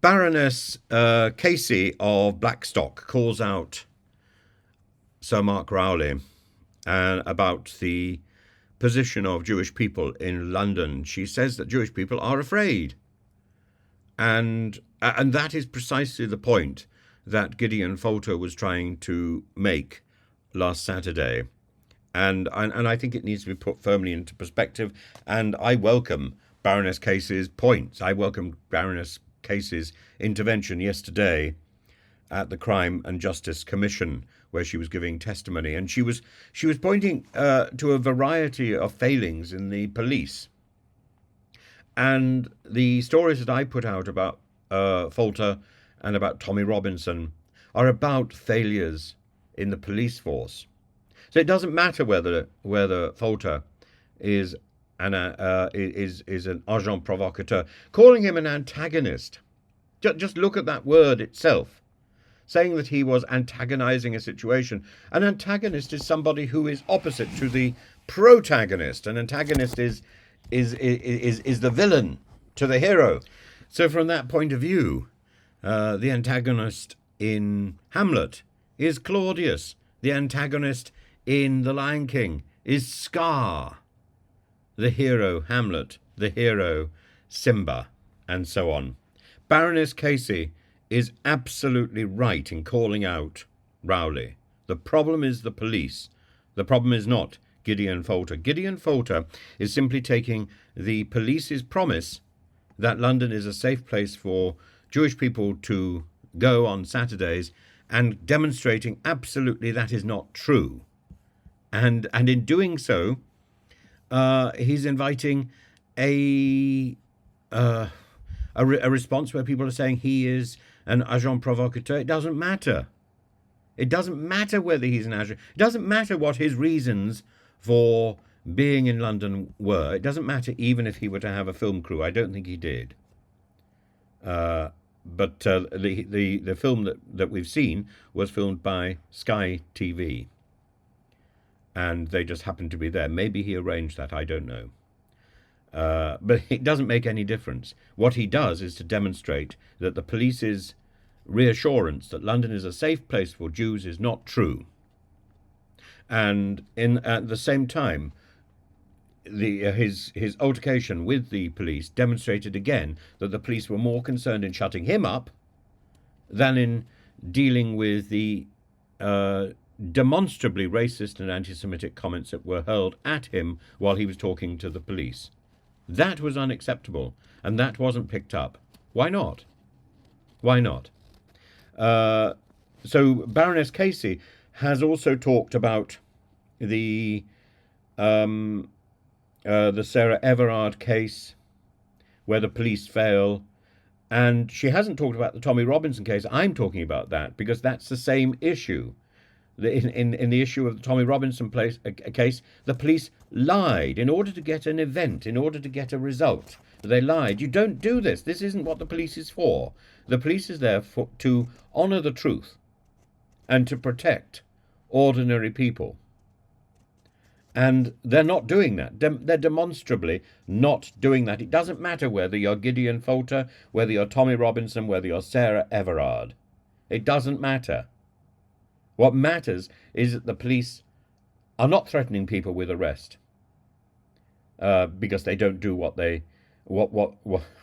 Baroness Casey of Blackstock calls out Sir Mark Rowley about the position of Jewish people in London. She says that Jewish people are afraid. And that is precisely the point that Gideon Falter was trying to make last Saturday. And I think it needs to be put firmly into perspective. And I welcome Baroness Casey's points. I welcome Baroness Casey's intervention yesterday at the Crime and Justice Commission, where she was giving testimony. And she was pointing to a variety of failings in the police. And the stories that I put out about Falter and about Tommy Robinson are about failures in the police force. So it doesn't matter whether Falter is an agent provocateur. Calling him an antagonist, just look at that word itself, saying that he was antagonizing a situation. An antagonist is somebody who is opposite to the protagonist. An antagonist is the villain to the hero. So from that point of view, the antagonist in Hamlet is Claudius. The antagonist in The Lion King is Scar. The hero, Hamlet. The hero, Simba, and so on. Baroness Casey is absolutely right in calling out Rowley. The problem is the police. The problem is not Gideon Falter. Gideon Falter is simply taking the police's promise that London is a safe place for Jewish people to go on Saturdays and demonstrating absolutely that is not true. And in doing so, he's inviting a response where people are saying he is an agent provocateur. It doesn't matter. It doesn't matter whether he's an agent. It doesn't matter what his reasons for being in London were. It doesn't matter even if he were to have a film crew. I don't think he did. But the film that we've seen was filmed by Sky TV. And they just happened to be there. Maybe he arranged that, I don't know. But it doesn't make any difference. What he does is to demonstrate that the police's reassurance that London is a safe place for Jews is not true. And at the same time, his altercation with the police demonstrated again that the police were more concerned in shutting him up than in dealing with the demonstrably racist and anti-Semitic comments that were hurled at him while he was talking to the police. That was unacceptable, and that wasn't picked up. Why not? Why not? So Baroness Casey has also talked about the Sarah Everard case, where the police fail, and she hasn't talked about the Tommy Robinson case. I'm talking about that because that's the same issue. In the issue of the Tommy Robinson case, the police lied in order to get an event, in order to get a result. They lied. You don't do this. This isn't what the police is for. The police is there to honour the truth and to protect ordinary people. And they're not doing that. They're demonstrably not doing that. It doesn't matter whether you're Gideon Falter, whether you're Tommy Robinson, whether you're Sarah Everard. It doesn't matter. What matters is that the police are not threatening people with arrest because they don't do what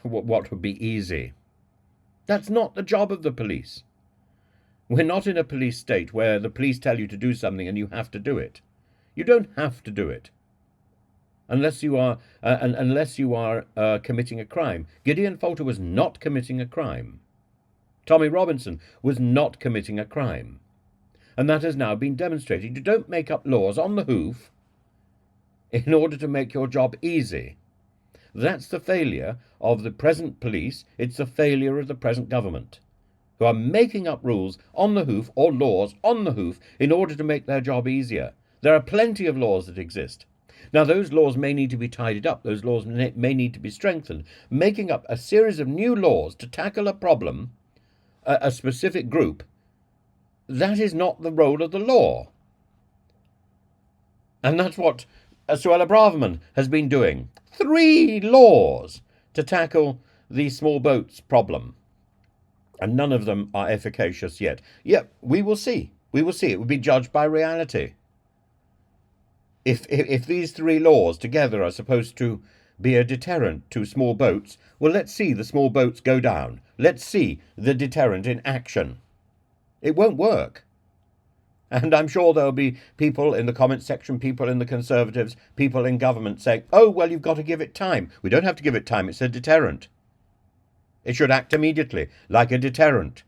would be easy. That's not the job of the police. We're not in a police state where the police tell you to do something and you have to do it. You don't have to do it unless you are committing a crime. Gideon Falter was not committing a crime. Tommy Robinson was not committing a crime. And that has now been demonstrated. You don't make up laws on the hoof in order to make your job easy. That's the failure of the present police. It's the failure of the present government, who are making up rules on the hoof or laws on the hoof in order to make their job easier. There are plenty of laws that exist. Now, those laws may need to be tidied up. Those laws may need to be strengthened. Making up a series of new laws to tackle a problem, a specific group, that is not the role of the law. And that's what Suella Braverman has been doing. 3 laws to tackle the small boats problem. and none of them are efficacious yet. Yep, we will see. We will see. It will be judged by reality. If these three laws together are supposed to be a deterrent to small boats, well, let's see the small boats go down. Let's see the deterrent in action. It won't work. And I'm sure there'll be people in the comment section, people in the Conservatives, people in government saying, oh, well, you've got to give it time. We don't have to give it time. It's a deterrent. It should act immediately, like a deterrent.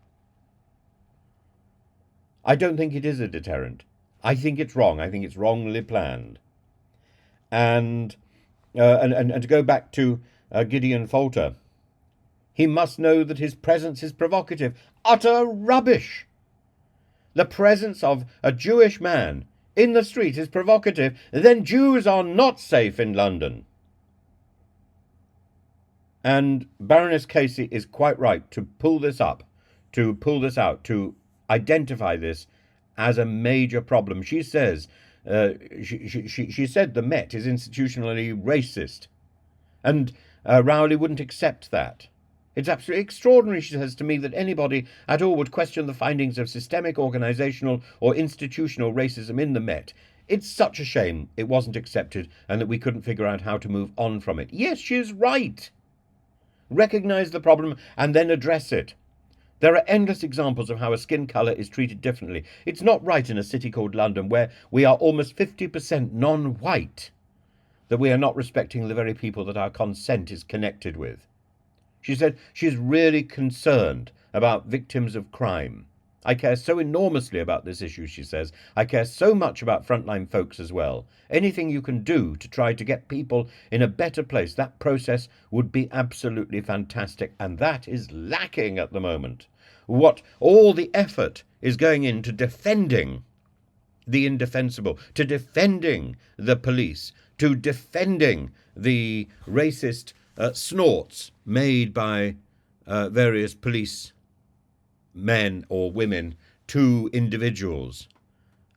I don't think it is a deterrent. I think it's wrong. I think it's wrongly planned. And to go back to Gideon Falter, he must know that his presence is provocative. Utter rubbish! The presence of a Jewish man in the street is provocative. Then Jews are not safe in London. And Baroness Casey is quite right to pull this up, to pull this out, to identify this as a major problem. She says, she said the Met is institutionally racist, and Rowley wouldn't accept that. It's absolutely extraordinary, she says to me, that anybody at all would question the findings of systemic, organisational or institutional racism in the Met. It's such a shame it wasn't accepted and that we couldn't figure out how to move on from it. Yes, she's right. Recognise the problem and then address it. There are endless examples of how a skin colour is treated differently. It's not right in a city called London, where we are almost 50% non-white, that we are not respecting the very people that our consent is connected with. She said she's really concerned about victims of crime. I care so enormously about this issue, she says. I care so much about frontline folks as well. Anything you can do to try to get people in a better place, that process would be absolutely fantastic. And that is lacking at the moment. What all the effort is going into defending the indefensible, to defending the police, to defending the racist snorts made by various police men or women to individuals,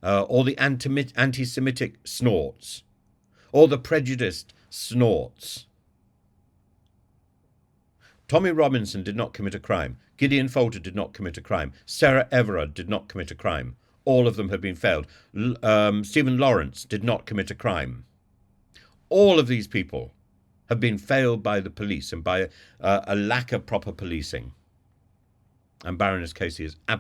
or the anti-Semitic snorts, or the prejudiced snorts. Tommy Robinson did not commit a crime. Gideon Falter did not commit a crime. Sarah Everard did not commit a crime. All of them have been failed. Stephen Lawrence did not commit a crime. All of these people have been failed by the police and by a lack of proper policing. And Baroness Casey is absolutely